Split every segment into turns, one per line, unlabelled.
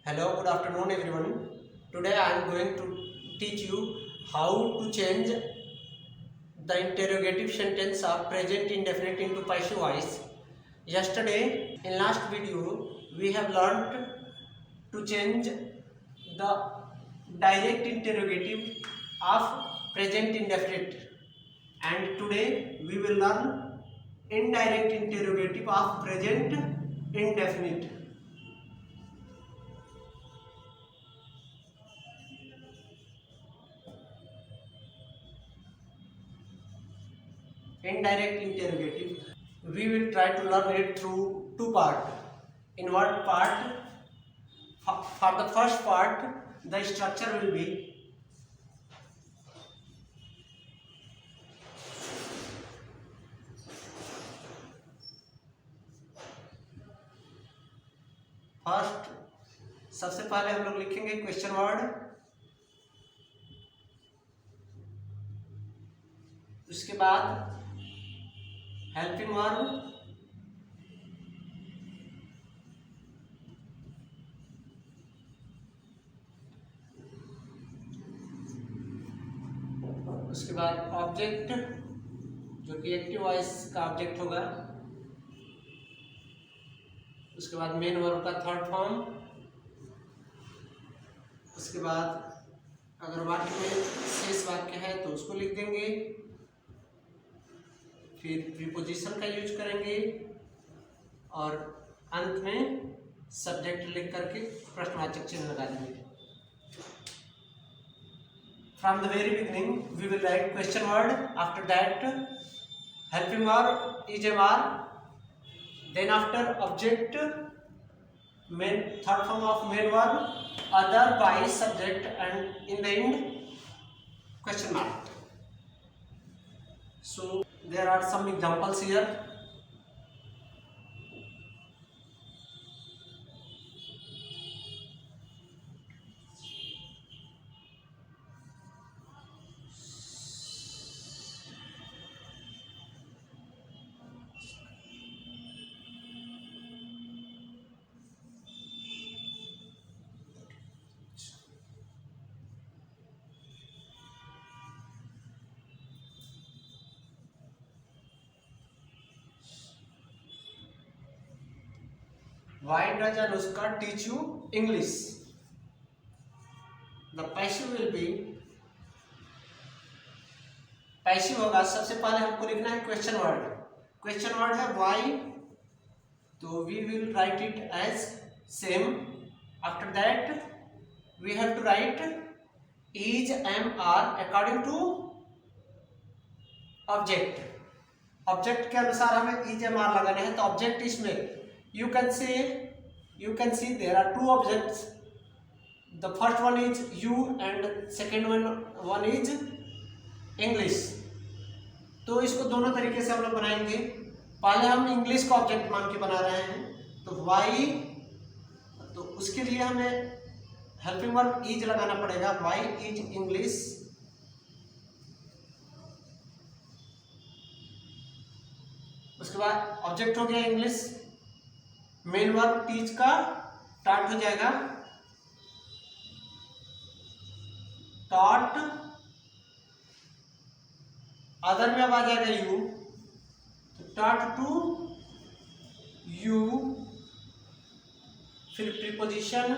Hello, good afternoon everyone. Today I am going to teach you how to change the interrogative sentence of present indefinite into passive voice. Yesterday, in last video, we have learned to change the direct interrogative of present indefinite, and today we will learn indirect interrogative of present indefinite. Indirect interrogative, we will try to learn it through two parts. In what part? For the first part, the structure will be first, सबसे पहले हम लोग लिखेंगे question word, उसके बाद helping verb, उसके बाद object जो कि एक्टिव वॉइस का ऑब्जेक्ट होगा, उसके बाद मेन वर्ब का थर्ड फॉर्म, उसके बाद अगर वाक्य में शेष वाक्य है तो उसको लिख देंगे, फिर प्रीपोजिशन का यूज करेंगे और अंत में सब्जेक्ट लिख करके प्रश्नवाचक चिन्ह लगा देंगे. From the very beginning, we will write question word. After that, helping verb is a verb. Then after object, main third form of main verb, other by subject, and in the end, question mark. So there are some examples here. Why does Anushka teach you English? The passive will be, passive होगा. सबसे पहले हमको लिखना है question word. Question word है why, तो we will write it as same. After that we have to write is, am, are according to object. Object के अनुसार हमें इज, एम, आर लगाने हैं. तो ऑब्जेक्ट इसमें you can see there are two objects. The first one is you and second one is English. तो इसको दोनों तरीके से हम लोग बनाएंगे. पहले हम इंग्लिश को ऑब्जेक्ट मान के बना रहे हैं, तो वाई, तो उसके लिए हमें हेल्पिंग वर्ब इज लगाना पड़ेगा. Why is English. उसके बाद ऑब्जेक्ट हो गया इंग्लिश. मेन वर्ब टीच का टॉट हो जाएगा, टॉट. अदर में अब आ जाएगा यू, तो टॉट टू यू. फिर प्रीपोजिशन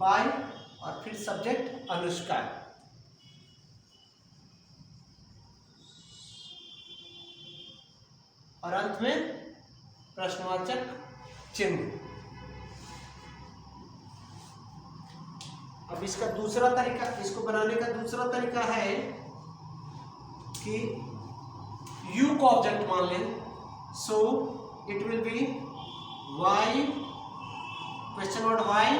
बाय और फिर सब्जेक्ट अनुष्का. और अंत में प्रश्नवाचक चिन्ह. अब इसका दूसरा तरीका, इसको बनाने का दूसरा तरीका है कि यू को ऑब्जेक्ट मान लें. So it will be why, question word why.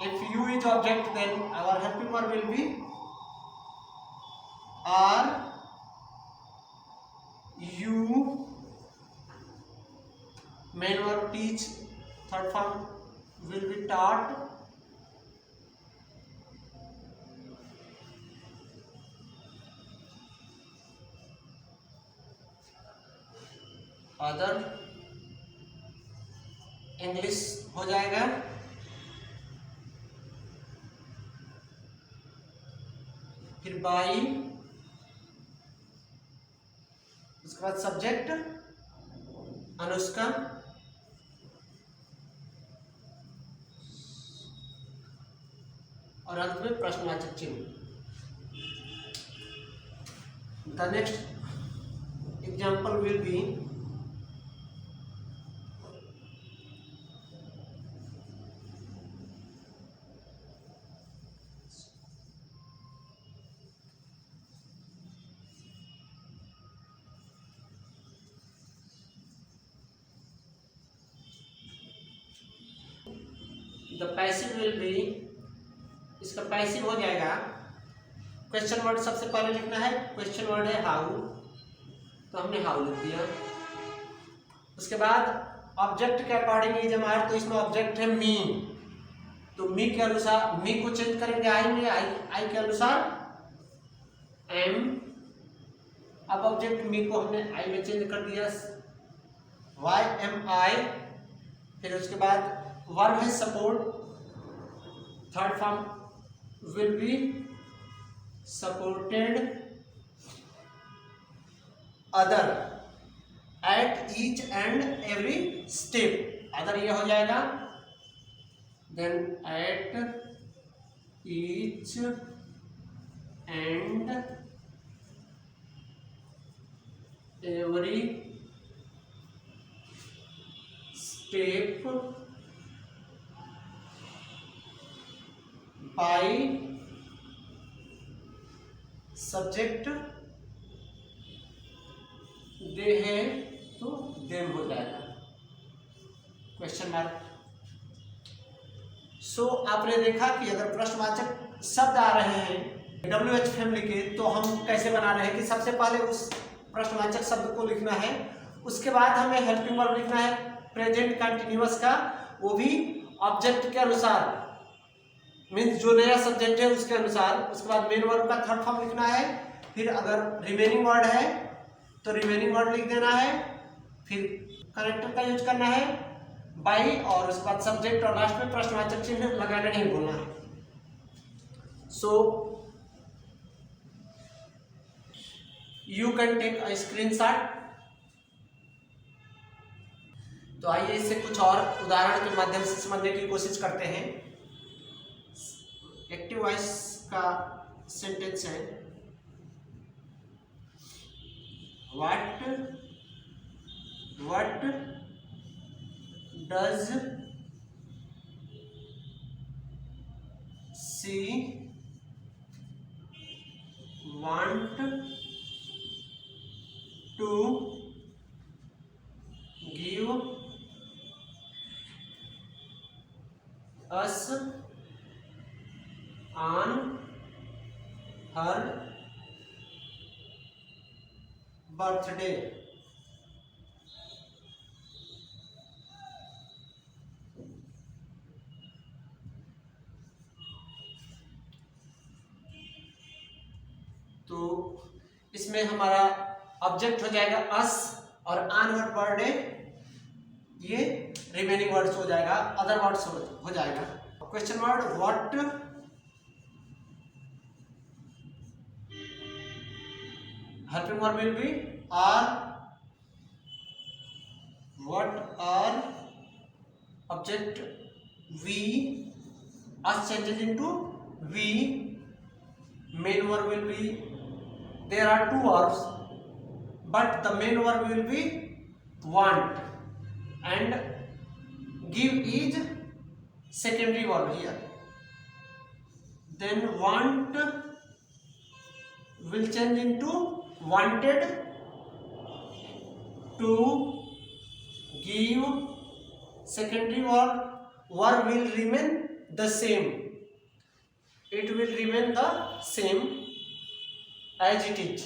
If you is object then our helping verb will be are you. Main verb teach, third form will be taught. Other English हो जाएगा। फिर by, उसके बाद subject Anushka, और अंत में प्रश्नवाचक चिन्ह। The next example will be the passive will be, इसका पैसिव हो जाएगा। क्वेश्चन वर्ड सबसे पहले लिखना है। क्वेश्चन वर्ड है हाउ, तो हमने हाउ लिख दिया। उसके बाद ऑब्जेक्ट के अकॉर्डिंग इज हमारे, तो इसमें ऑब्जेक्ट है मी, तो मी के अनुसार मी को चेंज करेंगे आई में, आई के अनुसार एम। अब ऑब्जेक्ट मी को हमने आई में चेंज कर दिया, वाई एम आई। फिर उसके बाद वर्ब है support, third form will be supported other at each and every step, other ये हो जाएगा। Then at each and every step by subject दे है, तो देम हो जाएगा क्वेश्चन मार्क। सो आपने देखा कि अगर प्रश्नवाचक शब्द आ रहे हैं WH फैमिली के, तो हम कैसे बना रहे हैं कि सबसे पहले उस प्रश्नवाचक शब्द को लिखना है, उसके बाद हमें हेल्पिंग वर्ब लिखना है प्रेजेंट कंटिन्यूअस का, वो भी ऑब्जेक्ट के अनुसार, मीन्स जो नया सब्जेक्ट है उसके अनुसार। उसके बाद मेन वर्ब का थर्ड फॉर्म लिखना है। फिर अगर रिमेनिंग वर्ड है तो रिमेनिंग वर्ड लिख देना है। फिर करेक्टर का यूज करना है बाई, और उसके बाद सब्जेक्ट और लास्ट में प्रश्नवाचक चिन्ह लगाना नहीं भूलना है। So you can take a screenshot. तो आइए इससे कुछ और उदाहरण के माध्यम से समझने की कोशिश करते हैं। एक्टिव वॉइस का सेंटेंस है what does she want to give us on her birthday। तो इसमें हमारा ऑब्जेक्ट हो जाएगा अस, और ऑन हर बर्थडे ये रिमेनिंग वर्ड्स हो जाएगा, अदर वर्ड्स हो जाएगा। Question word what, helping verb will be are, what are, object we, us changes into we, main verb will be, there are two verbs but the main verb will be want, and give is secondary verb here. Then want will change into wanted, to give secondary verb will remain the same, it will remain the same as it is.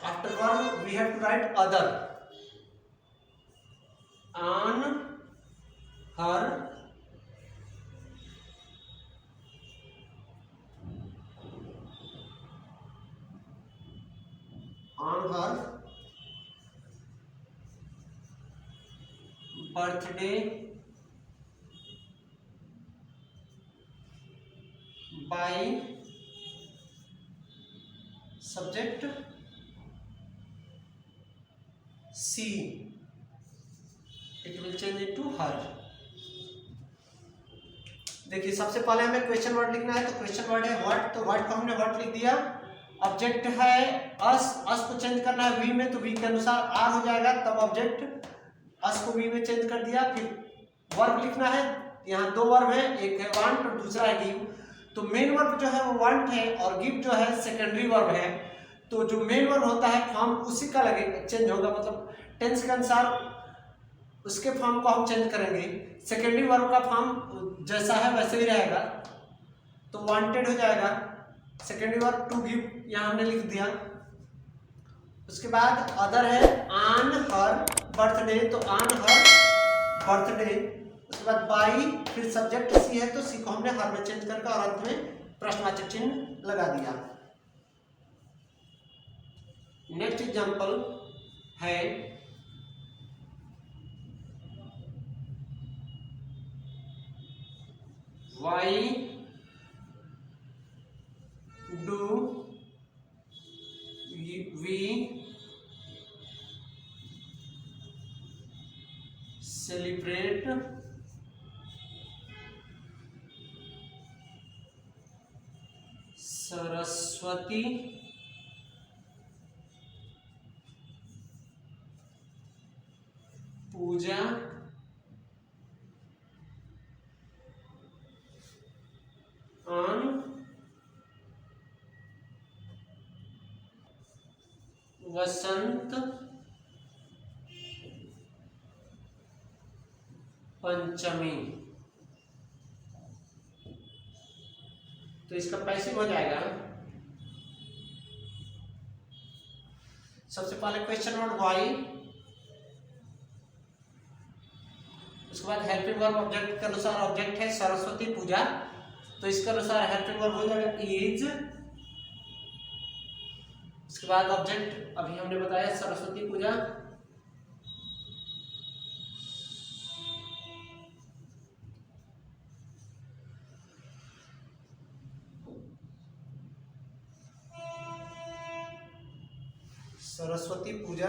After verb we have to write other, on her birthday by subject she, it will change into her. देखिए सबसे पहले हमें question word लिखना है, तो question word है what, तो what को हमने व्हाट लिख दिया। ऑब्जेक्ट है अस, अस को चेंज करना है वी में, तो वी के अनुसार आर हो जाएगा, तब ऑब्जेक्ट अस को वी में चेंज कर दिया। फिर वर्ब लिखना है, यहाँ दो वर्ब है, एक है वांट और दूसरा है गिव। तो मेन वर्ब जो है वो वांट है और गिव जो है सेकेंडरी वर्ब है। तो जो मेन वर्ब होता है फॉर्म उसी का लगे चेंज होगा, मतलब टेंस के अनुसार उसके फॉर्म को हम चेंज करेंगे। सेकेंडरी वर्ब का फॉर्म जैसा है वैसे ही रहेगा, तो वांटेड हो जाएगा। सेकेंडरी वर्ब टू गिव यहाँ हमने लिख दिया। उसके बाद अदर है ऑन हर बर्थडे, तो ऑन हर बर्थडे। उसके बाद बाई, फिर सब्जेक्ट सी है तो सी को हमने हर में चेंज करके और अंत में प्रश्नवाचक चिन्ह लगा दिया। नेक्स्ट एग्जांपल है Why do we celebrate Saraswati Puja on Vasant Panchami. तो इसका पैसिव हो जाएगा। सबसे पहले क्वेश्चन वर्ड वाई, उसके बाद हेल्पिंग वर्ब ऑब्जेक्ट के अनुसार ऑब्जेक्ट है सरस्वती पूजा, तो इसके अनुसार हेल्पिंग वर्ब हो जाएगा इज। उसके बाद ऑब्जेक्ट अभी हमने बताया सरस्वती पूजा, सरस्वती पूजा।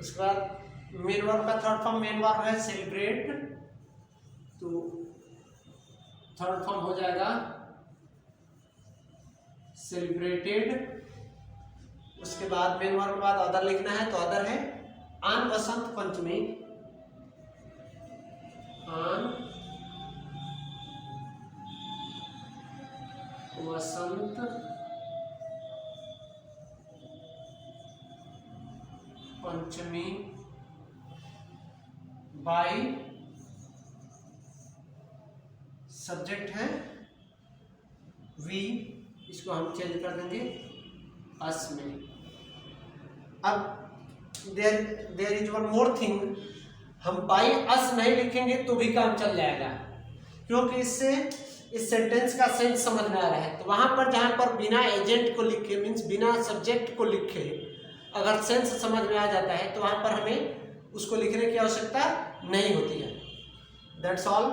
उसके बाद मेन वर्ब का थर्ड फॉर्म मेन वर्ब है सेलिब्रेट, तो थर्ड फॉर्म हो जाएगा सेलिब्रेटेड। उसके बाद मेन वर्ब के बाद अदर लिखना है, तो अदर है on Vasant Panchami, on Vasant Panchami by subject है वी, इसको हम चेंज कर देंगे अस में। अब there is one more thing, हम बाय अस नहीं लिखेंगे तो भी काम चल जाएगा, क्योंकि इससे इस सेंटेंस का सेंस समझ में आ रहा है। तो वहां पर जहां पर बिना एजेंट को लिखे मीन्स बिना सब्जेक्ट को लिखे अगर सेंस समझ में आ जाता है तो वहां पर हमें उसको लिखने की आवश्यकता नहीं होती है। That's all.